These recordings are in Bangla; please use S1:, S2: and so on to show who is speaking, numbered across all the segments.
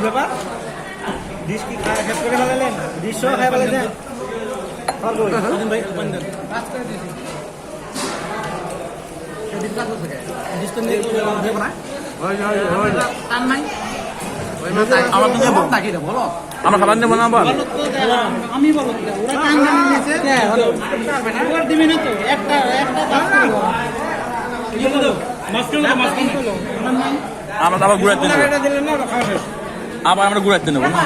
S1: ব্যাপার ডিশ কি খায় শেষ করে ফেলালেন ডিশও খায় ফেলালেন ভাই পাঁচ করে দিয়েছি ডিশটা নিয়ে দেবো না টান নাই
S2: আমরা খাবার নেবো না আবার
S1: আমি বলো ওরা টান নিয়েছে ওরা দিবি না তো একটা
S2: আমরা আবার ঘুরাইতে নেবো আবার আমরা ঘুরাইতে নেবো না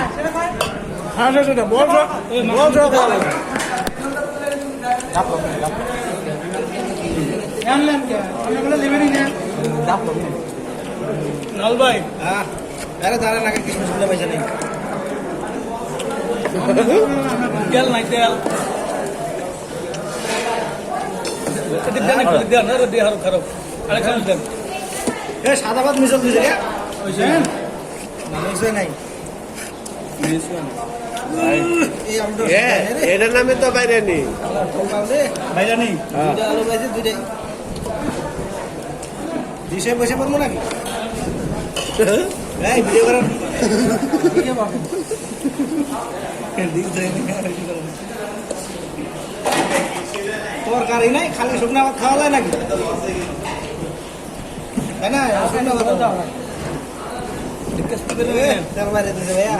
S1: নল ভাই হ্যাঁ আরে দাঁড়া না কিছু সুবিধা পয়সা নেই তেল নাই তেল খারাপ আরেকখানে দেন এ সাদা ভাত মিশন দিছে রে নাই
S3: এটার নামে তো বাইরে নেই
S1: বাইরে নেই আলু ভাইছে দুইটাই দিশে পয়সা পারবো নাকি এই ভিডিও করেন তরকারি নাই খালি শুকনা ভাত খাওয়া যায় নাকি তাই না শুকনা ভাত তার বাইরে দিতে ভাইয়া